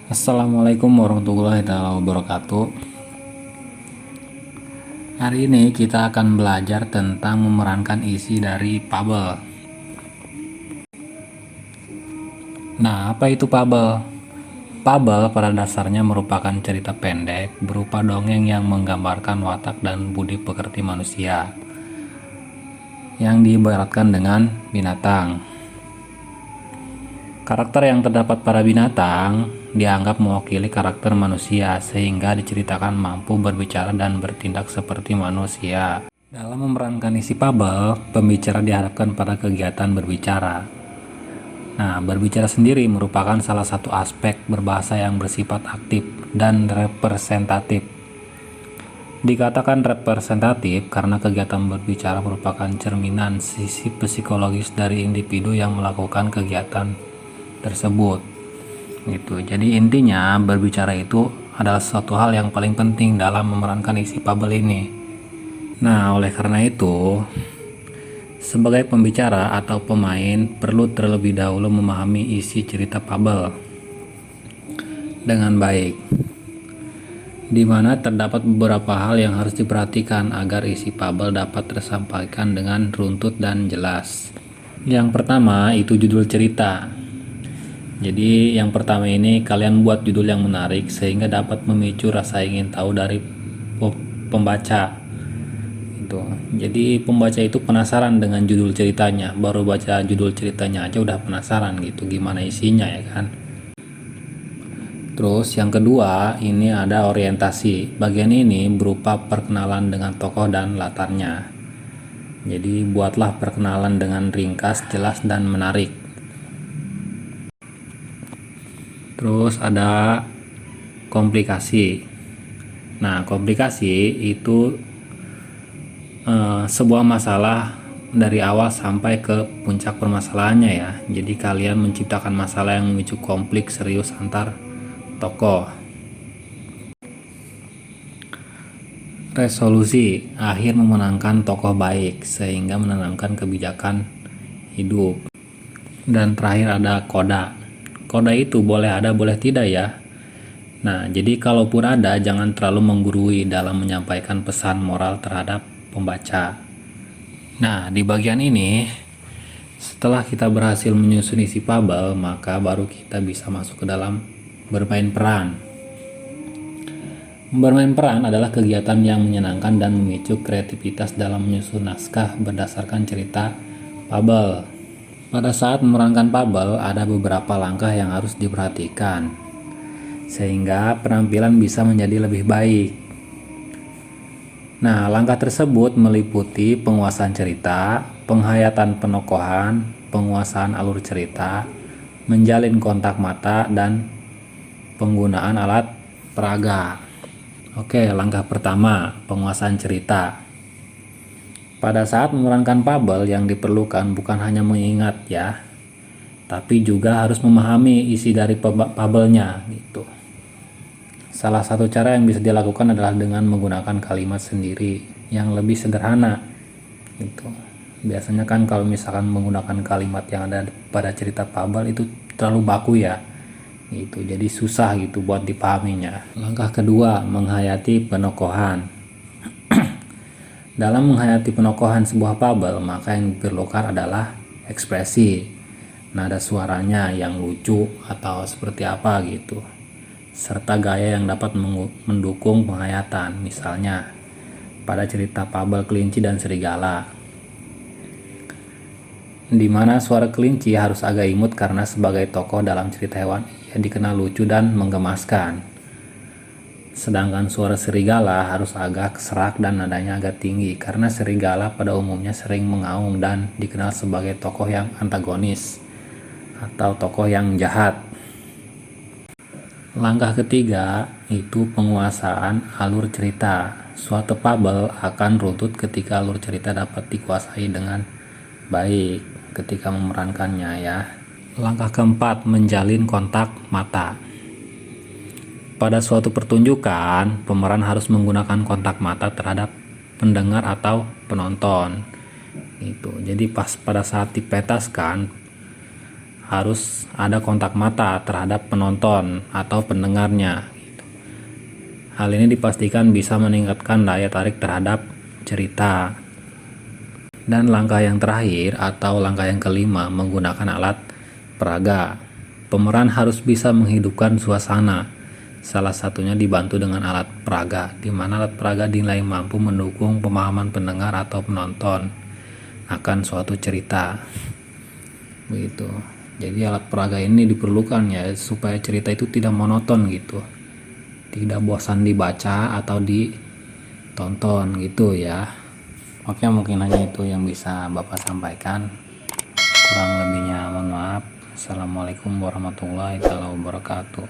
Assalamualaikum warahmatullahi wabarakatuh. Hari ini kita akan belajar tentang memerankan isi dari fabel. Nah, apa itu fabel? Fabel pada dasarnya merupakan cerita pendek berupa dongeng yang menggambarkan watak dan budi pekerti manusia yang diibaratkan dengan binatang. Karakter yang terdapat pada binatang dianggap mewakili karakter manusia sehingga diceritakan mampu berbicara dan bertindak seperti manusia. Dalam memerankan isi fabel, pembicara diharapkan pada kegiatan berbicara. Nah, berbicara sendiri merupakan salah satu aspek berbahasa yang bersifat aktif dan representatif. Dikatakan representatif karena kegiatan berbicara merupakan cerminan sisi psikologis dari individu yang melakukan kegiatan tersebut gitu. Jadi intinya berbicara itu adalah suatu hal yang paling penting dalam memerankan isi fabel ini. Nah, oleh karena itu sebagai pembicara atau pemain perlu terlebih dahulu memahami isi cerita fabel dengan baik, di mana terdapat beberapa hal yang harus diperhatikan agar isi fabel dapat tersampaikan dengan runtut dan jelas. Yang pertama itu judul cerita. Jadi yang pertama ini kalian buat judul yang menarik sehingga dapat memicu rasa ingin tahu dari pembaca. Itu. Jadi pembaca itu penasaran dengan judul ceritanya, baru baca judul ceritanya aja udah penasaran gitu gimana isinya ya kan. Terus yang kedua ini ada orientasi. Bagian ini berupa perkenalan dengan tokoh dan latarnya. Jadi buatlah perkenalan dengan ringkas, jelas dan menarik. Terus ada komplikasi. Nah, komplikasi itu sebuah masalah dari awal sampai ke puncak permasalahannya ya. Jadi kalian menciptakan masalah yang memicu konflik serius antar tokoh. Resolusi, akhir memenangkan tokoh baik sehingga menanamkan kebijakan hidup. Dan terakhir ada koda. Koda itu boleh ada boleh tidak ya. Nah, jadi kalaupun ada jangan terlalu menggurui dalam menyampaikan pesan moral terhadap pembaca. Nah, di bagian ini setelah kita berhasil menyusun isi fabel, maka baru kita bisa masuk ke dalam bermain peran. Bermain peran adalah kegiatan yang menyenangkan dan memicu kreativitas dalam menyusun naskah berdasarkan cerita fabel. Pada saat memerankan fabel ada beberapa langkah yang harus diperhatikan sehingga penampilan bisa menjadi lebih baik. Nah, langkah tersebut meliputi penguasaan cerita, penghayatan penokohan, penguasaan alur cerita, menjalin kontak mata, dan penggunaan alat peraga. Oke, langkah pertama, penguasaan cerita. Pada saat memerankan fabel yang diperlukan bukan hanya mengingat ya, tapi juga harus memahami isi dari fabelnya gitu. Salah satu cara yang bisa dilakukan adalah dengan menggunakan kalimat sendiri yang lebih sederhana gitu. Biasanya kan kalau misalkan menggunakan kalimat yang ada pada cerita fabel itu terlalu baku ya gitu, jadi susah gitu buat dipahaminya. Langkah kedua, menghayati penokohan. Dalam menghayati penokohan sebuah fabel, maka yang diperlukan adalah ekspresi, nada suaranya yang lucu atau seperti apa gitu, serta gaya yang dapat mendukung penghayatan. Misalnya pada cerita fabel kelinci dan serigala, di mana suara kelinci harus agak imut karena sebagai tokoh dalam cerita hewan ia dikenal lucu dan menggemaskan. Sedangkan suara serigala harus agak serak dan nadanya agak tinggi karena serigala pada umumnya sering mengaum dan dikenal sebagai tokoh yang antagonis atau tokoh yang jahat. Langkah ketiga itu penguasaan alur cerita. Suatu fabel akan runtut ketika alur cerita dapat dikuasai dengan baik ketika memerankannya ya. Langkah keempat, menjalin kontak mata. Pada suatu pertunjukan, pemeran harus menggunakan kontak mata terhadap pendengar atau penonton. Gitu. Jadi pada saat dipentaskan harus ada kontak mata terhadap penonton atau pendengarnya. Hal ini dipastikan bisa meningkatkan daya tarik terhadap cerita. Dan langkah yang terakhir atau langkah yang kelima, menggunakan alat peraga. Pemeran harus bisa menghidupkan suasana, salah satunya dibantu dengan alat peraga, di mana alat peraga dinilai mampu mendukung pemahaman pendengar atau penonton akan suatu cerita. Begitu. Jadi alat peraga ini diperlukan ya supaya cerita itu tidak monoton gitu, tidak bosan dibaca atau ditonton gitu ya. Oke, mungkin hanya itu yang bisa Bapak sampaikan. Kurang lebihnya mohon maaf. Assalamualaikum warahmatullahi wabarakatuh.